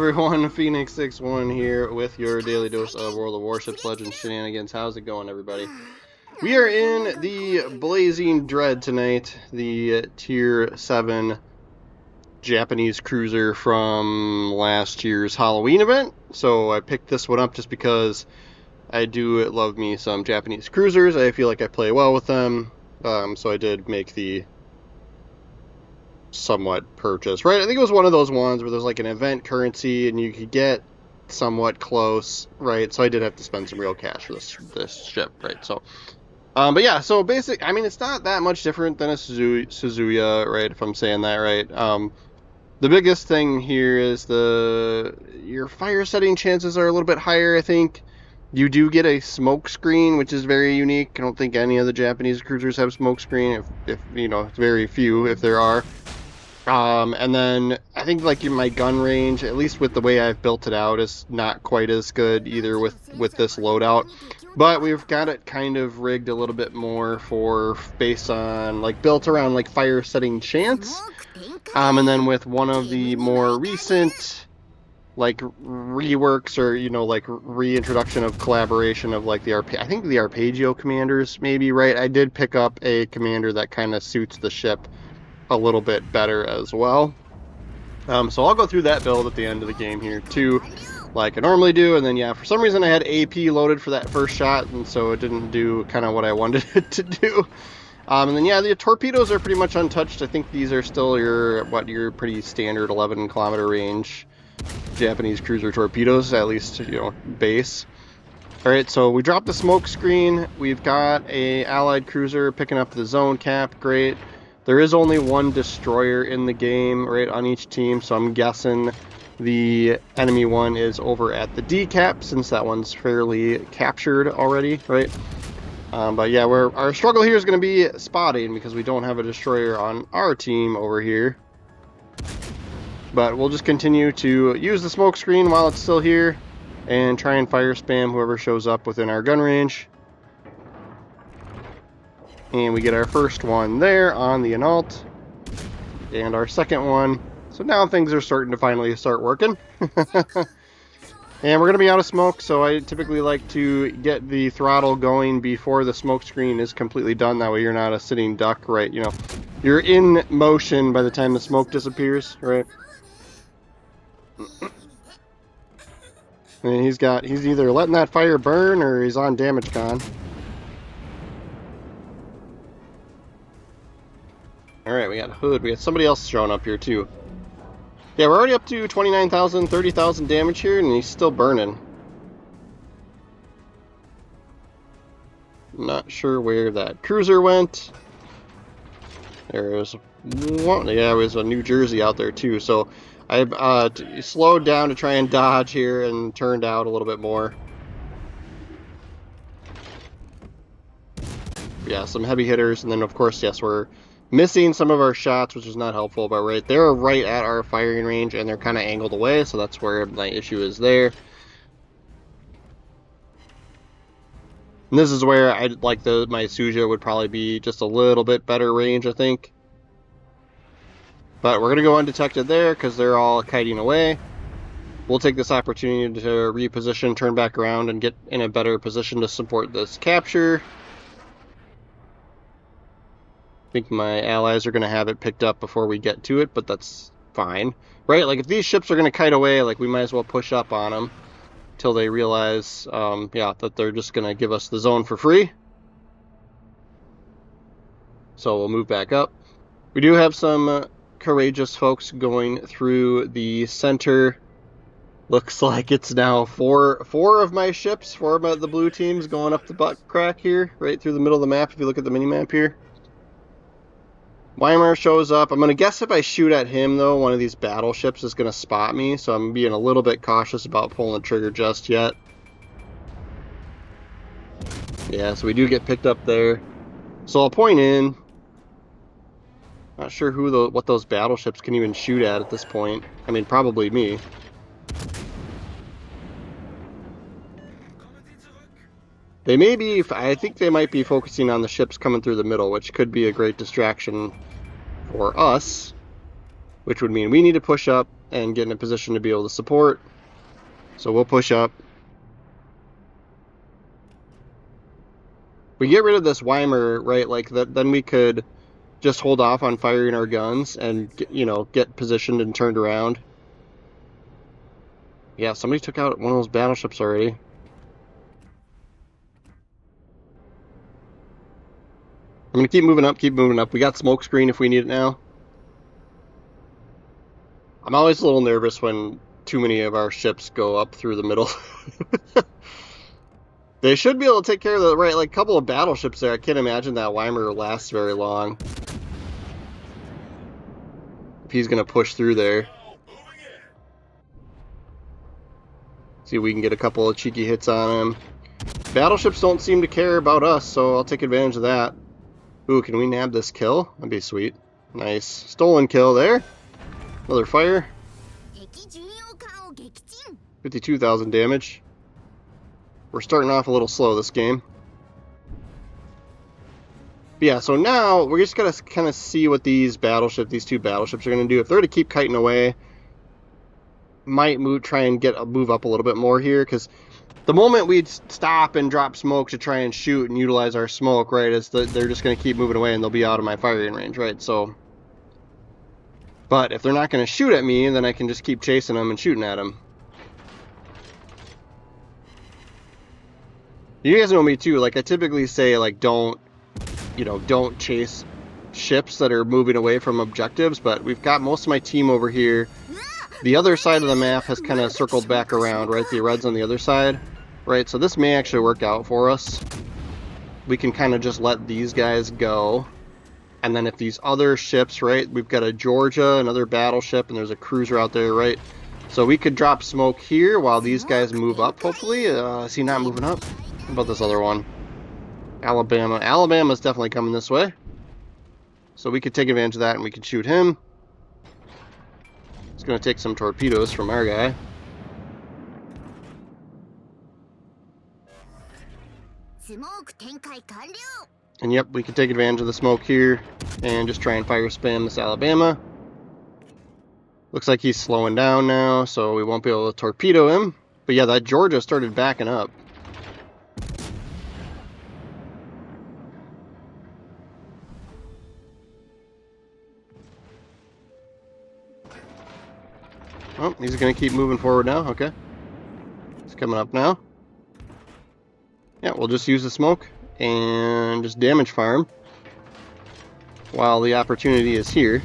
everyone? Phoenix 61 here with your daily dose of World of Warships Legends shenanigans. How's it going, everybody? We are in the Blazing Dread tonight, the Tier 7 Japanese cruiser from last year's Halloween event. So I picked this one up just because I do love me some Japanese cruisers. I feel like I play well with them. So I did make the somewhat purchase, right? I think it was one of those ones where there's like an event currency and you could get somewhat close, right? So I did have to spend some real cash for this ship, right? So but yeah, so basic, I mean, it's not that much different than a Suzuya, right? If I'm saying that right. The biggest thing here is your fire setting chances are a little bit higher, I think. You do get a smoke screen, which is very unique. I don't think any of the Japanese cruisers have smoke screen, if you know, very few, if there are. And then I think like my gun range, at least with the way I've built it out, is not quite as good either with this loadout. But we've got it kind of rigged a little bit more based on like built around like fire setting chance. And then with one of the more recent like reworks or, you know, like reintroduction of collaboration of like I think the Arpeggio commanders maybe, right? I did pick up a commander that kind of suits the ship a little bit better as well. So I'll go through that build at the end of the game here too, like I normally do. And then yeah, for some reason I had AP loaded for that first shot, and so it didn't do kind of what I wanted it to do. And then yeah, the torpedoes are pretty much untouched. I think these are still your pretty standard 11 kilometer range Japanese cruiser torpedoes, at least, you know, base. All right, so we dropped the smoke screen. We've got a allied cruiser picking up the zone cap. Great. There is only one destroyer in the game, right, on each team, so I'm guessing the enemy one is over at the D cap, since that one's fairly captured already, right? But yeah, our struggle here is going to be spotting, because we don't have a destroyer on our team over here. But we'll just continue to use the smoke screen while it's still here, and try and fire spam whoever shows up within our gun range. And we get our first one there on the Analt, and our second one. So now things are starting to finally start working. And we're going to be out of smoke, so I typically like to get the throttle going before the smoke screen is completely done. That way you're not a sitting duck, right? You know, you're in motion by the time the smoke disappears, right? And he's either letting that fire burn or he's on damage con. Alright, we got Hood. We got somebody else showing up here, too. Yeah, we're already up to 29,000, 30,000 damage here, and he's still burning. Not sure where that cruiser went. There's one. Yeah, there was a New Jersey out there, too. So I slowed down to try and dodge here and turned out a little bit more. Yeah, some heavy hitters, and then, of course, yes, we're missing some of our shots, which is not helpful, but right, they're right at our firing range and they're kind of angled away, so that's where my issue is there. And this is where I'd like my Suzuya would probably be just a little bit better range, I think. But we're going to go undetected there because they're all kiting away. We'll take this opportunity to reposition, turn back around, and get in a better position to support this capture. I think my allies are going to have it picked up before we get to it, but that's fine. Right? Like, if these ships are going to kite away, like, we might as well push up on them till they realize, yeah, that they're just going to give us the zone for free. So we'll move back up. We do have some courageous folks going through the center. Looks like it's now four of my ships, four of the blue teams going up the butt crack here, right through the middle of the map, if you look at the mini-map here. Weimar shows up. I'm going to guess if I shoot at him, though, one of these battleships is going to spot me, so I'm being a little bit cautious about pulling the trigger just yet. Yeah, so we do get picked up there. So I'll point in. Not sure what those battleships can even shoot at this point. I mean, probably me. They may be, I think they might be focusing on the ships coming through the middle, which could be a great distraction for us, which would mean we need to push up, and get in a position to be able to support. So we'll push up. We get rid of this Weimer, right? Like that, then we could just hold off on firing our guns and get positioned and turned around. Yeah, somebody took out one of those battleships already. I'm gonna keep moving up, keep moving up. We got smoke screen if we need it now. I'm always a little nervous when too many of our ships go up through the middle. They should be able to take care of the right, like, couple of battleships there. I can't imagine that Weimer lasts very long. If he's gonna push through there. See if we can get a couple of cheeky hits on him. Battleships don't seem to care about us, so I'll take advantage of that. Ooh, can we nab this kill? That'd be sweet. Nice. Stolen kill there. Another fire. 52,000 damage. We're starting off a little slow this game. But yeah, so now we're just going to kind of see what these two battleships are going to do. If they're to keep kiting away, might try and move up a little bit more here, because the moment we'd stop and drop smoke to try and shoot and utilize our smoke, right, they're just going to keep moving away and they'll be out of my firing range, right? So, but if they're not going to shoot at me, then I can just keep chasing them and shooting at them. You guys know me too, like I typically say, like, don't chase ships that are moving away from objectives, but we've got most of my team over here. The other side of the map has kind of circled back around, right? The red's on the other side, right? So this may actually work out for us. We can kind of just let these guys go. And then if these other ships, right? We've got a Georgia, another battleship, and there's a cruiser out there, right? So we could drop smoke here while these guys move up, hopefully. Is he not moving up? How about this other one? Alabama. Alabama's definitely coming this way. So we could take advantage of that and we could shoot him. It's going to take some torpedoes from our guy. And yep, we can take advantage of the smoke here and just try and fire spam this Alabama. Looks like he's slowing down now, so we won't be able to torpedo him. But yeah, that Georgia started backing up. Oh, he's going to keep moving forward now. Okay. He's coming up now. Yeah, we'll just use the smoke and just damage fire him while the opportunity is here.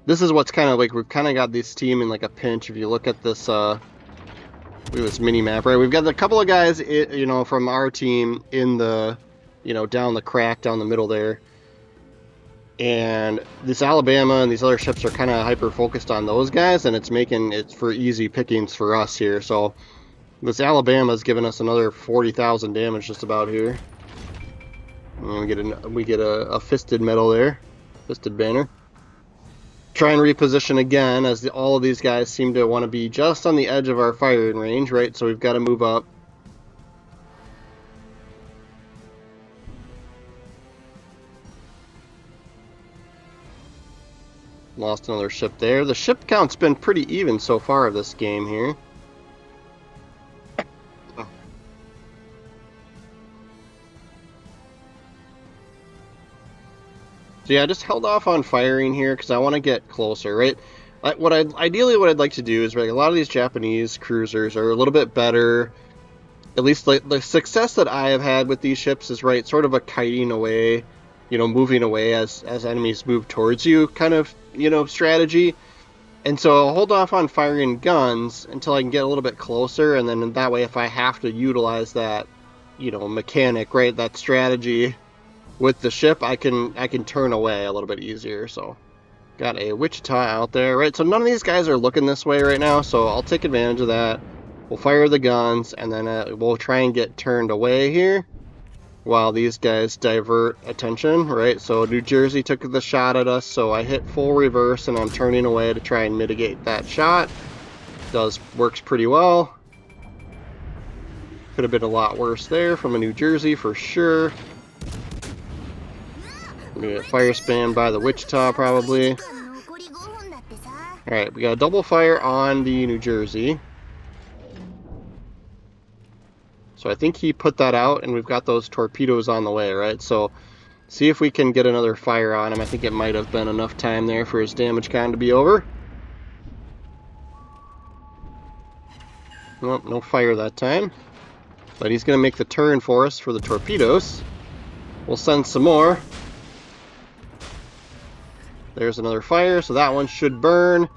This is what's kind of like, we've kind of got this team in like a pinch. If you look at this, mini map, right? We've got a couple of guys, from our team in the, down the crack, down the middle there. And this Alabama and these other ships are kind of hyper-focused on those guys, and it's making it for easy pickings for us here. So this Alabama's giving us another 40,000 damage just about here. And we get a fisted medal there, fisted banner. Try and reposition again, as all of these guys seem to want to be just on the edge of our firing range, right? So we've got to move up. Lost another ship there. The ship count's been pretty even so far this game here. So yeah, I just held off on firing here because I want to get closer, right? Ideally what I'd like to do is, right, a lot of these Japanese cruisers are a little bit better. At least like the success that I have had with these ships is, right, sort of a kiting away, moving away as enemies move towards you kind of, strategy. And so I'll hold off on firing guns until I can get a little bit closer, and then that way if I have to utilize that, mechanic, right, that strategy with the ship, I can turn away a little bit easier. So got a Wichita out there, right? So none of these guys are looking this way right now, so I'll take advantage of that. We'll fire the guns, and then we'll try and get turned away here while these guys divert attention, right? So New Jersey took the shot at us, so I hit full reverse and I'm turning away to try and mitigate that shot. Works pretty well. Could have been a lot worse there from a New Jersey for sure. We get fire spam by the Wichita probably. Alright, we got a double fire on the New Jersey. So I think he put that out, and we've got those torpedoes on the way, right? So see if we can get another fire on him. I think it might have been enough time there for his damage con to be over. Nope, no fire that time. But he's going to make the turn for us for the torpedoes. We'll send some more. There's another fire, so that one should burn.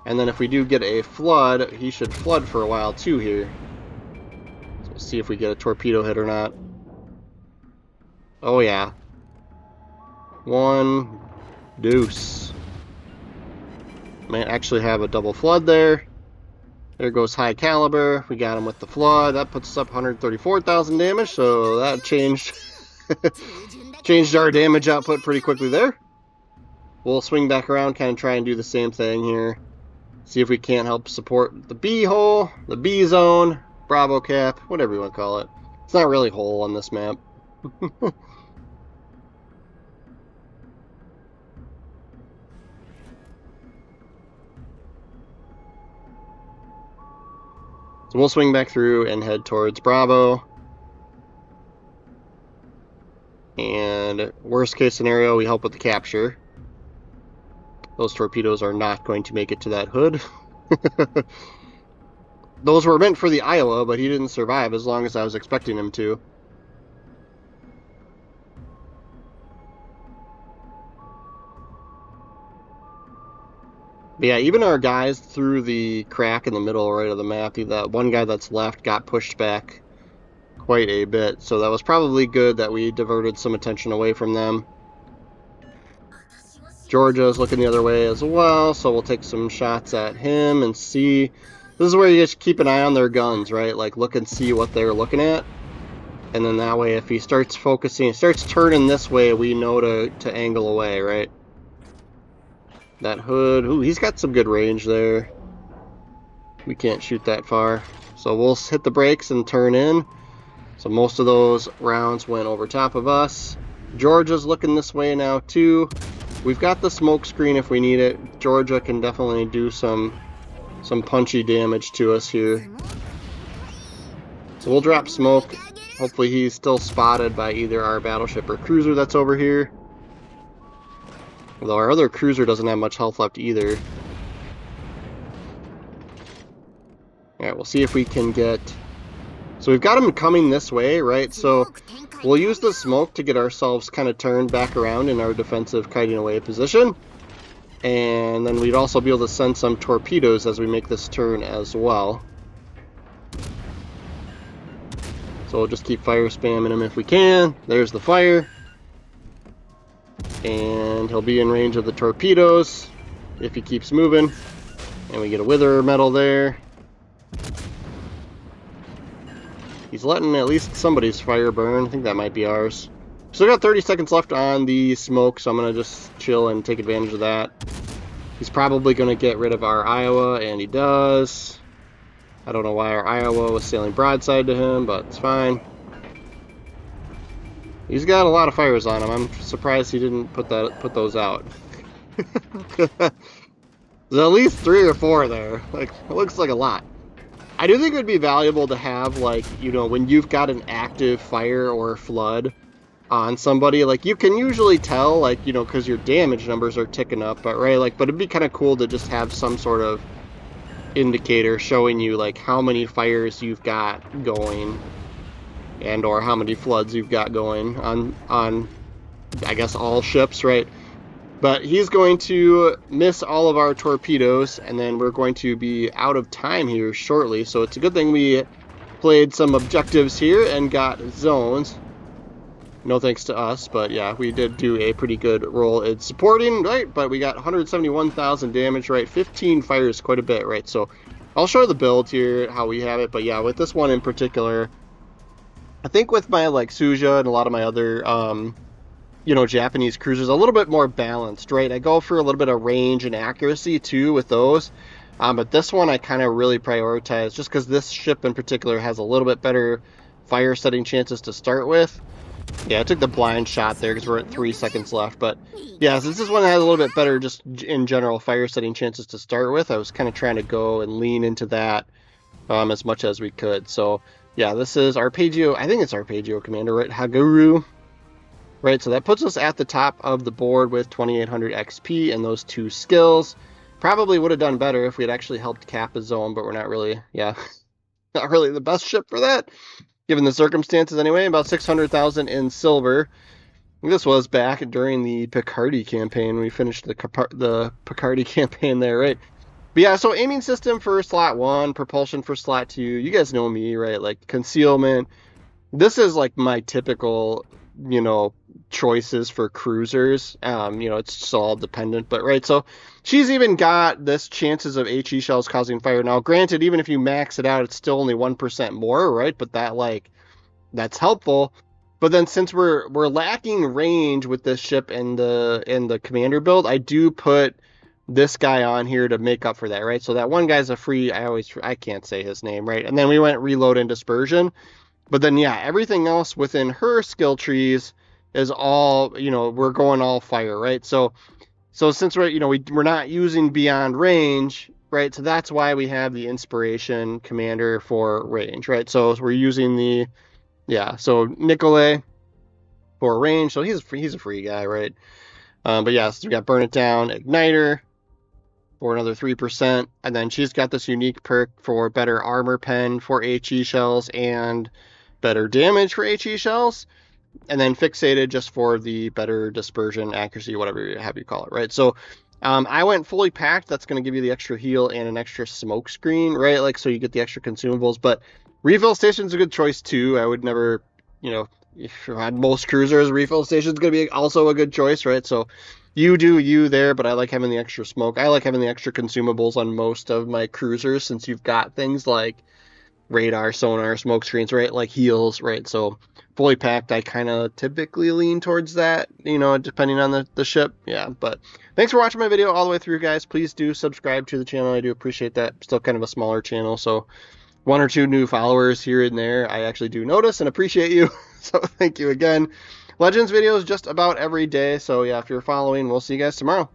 And then if we do get a flood, he should flood for a while too here. So we'll see if we get a torpedo hit or not. Oh yeah. One deuce. Might actually have a double flood there. There goes high caliber. We got him with the flood. That puts us up 134,000 damage, so that changed changed our damage output pretty quickly there. We'll swing back around, kind of try and do the same thing here. See if we can't help support the B hole, the B zone, Bravo cap, whatever you want to call it. It's not really hole on this map. So we'll swing back through and head towards Bravo. And worst case scenario, we help with the capture. Those torpedoes are not going to make it to that hood. Those were meant for the Iowa, but he didn't survive as long as I was expecting him to. But yeah, even our guys through the crack in the middle right of the map, that one guy that's left got pushed back quite a bit. So that was probably good that we diverted some attention away from them. Georgia's looking the other way as well, so we'll take some shots at him and see. This is where you just keep an eye on their guns, right? Like, look and see what they're looking at. And then that way, if he starts focusing, starts turning this way, we know to angle away, right? That hood, ooh, he's got some good range there. We can't shoot that far. So we'll hit the brakes and turn in. So most of those rounds went over top of us. Georgia's looking this way now too. We've got the smoke screen if we need it. Georgia can definitely do some punchy damage to us here. So we'll drop smoke. Hopefully he's still spotted by either our battleship or cruiser that's over here. Although our other cruiser doesn't have much health left either. Alright, we'll see if we can get... So we've got him coming this way, right? So we'll use the smoke to get ourselves kind of turned back around in our defensive kiting away position. And then we'd also be able to send some torpedoes as we make this turn as well. So we'll just keep fire spamming him if we can. There's the fire. And he'll be in range of the torpedoes if he keeps moving. And we get a wither medal there. He's letting at least somebody's fire burn. I think that might be ours. Still got 30 seconds left on the smoke, so I'm going to just chill and take advantage of that. He's probably going to get rid of our Iowa, and he does. I don't know why our Iowa was sailing broadside to him, but it's fine. He's got a lot of fires on him. I'm surprised he didn't put those out. There's at least 3 or 4 there. Like, it looks like a lot. I do think it would be valuable to have, like, you know, when you've got an active fire or flood on somebody, like, you can usually tell, like, you know, because your damage numbers are ticking up, but right, like, but it'd be kind of cool to just have some sort of indicator showing you, like, how many fires you've got going, and or how many floods you've got going on I guess all ships, right? But he's going to miss all of our torpedoes, and then we're going to be out of time here shortly. So it's a good thing we played some objectives here and got zones. No thanks to us, but yeah, we did do a pretty good roll in supporting, right? But we got 171,000 damage, right? 15 fires, quite a bit, right? So I'll show the build here, how we have it. But yeah, with this one in particular, I think with my, like, Suja and a lot of my other... you know, Japanese cruisers, a little bit more balanced, right? I go for a little bit of range and accuracy too with those, but this one I kind of really prioritize just because this ship in particular has a little bit better fire setting chances to start with. Yeah, I took the blind shot there because we're at 3 seconds left. But yeah, so this is one that has a little bit better just in general fire setting chances to start with. I was kind of trying to go and lean into that as much as we could. So yeah, this is Arpeggio. I think it's Arpeggio Commander, right? Haguru. Right, so that puts us at the top of the board with 2800 XP and those 2 skills. Probably would have done better if we had actually helped cap a zone, but we're not really, yeah, not really the best ship for that, given the circumstances anyway. About 600,000 in silver. This was back during the Picardy campaign. We finished the Picardy campaign there, right? But yeah, so aiming system for slot 1, propulsion for slot 2. You guys know me, right? Like concealment. This is like my typical, choices for cruisers. It's just all dependent, but right. So she's even got this chances of HE shells causing fire. Now, granted, even if you max it out, it's still only 1% more, right? But that's helpful. But then since we're lacking range with this ship and the commander build, I do put this guy on here to make up for that, right? So that one guy's a free. I can't say his name, right? And then we went reload and dispersion. But then, yeah, everything else within her skill trees is all, we're going all fire, right? So since we're not using beyond range, right? So that's why we have the inspiration commander for range, right? So we're using so Nicolay for range. So he's a free guy, right? But yeah, so we got Burn It Down, Igniter for another 3%. And then she's got this unique perk for better armor pen for HE shells and better damage for HE shells, and then fixated just for the better dispersion, accuracy, whatever you call it, right? So I went fully packed. That's going to give you the extra heal and an extra smoke screen, right? Like, so you get the extra consumables, but refill station's a good choice too. I would never, if you had most cruisers, refill station's going to be also a good choice, right? So you do you there, but I like having the extra smoke. I like having the extra consumables on most of my cruisers since you've got things like radar, sonar, smoke screens, right? Like heals, right? So fully packed, I kind of typically lean towards that, depending on the ship. Yeah, but thanks for watching my video all the way through, guys. Please do subscribe to the channel. I do appreciate that. Still kind of a smaller channel, so 1 or 2 new followers here and there, I actually do notice and appreciate you. So thank you again. Legends videos just about every day. So yeah, if you're following, we'll see you guys tomorrow.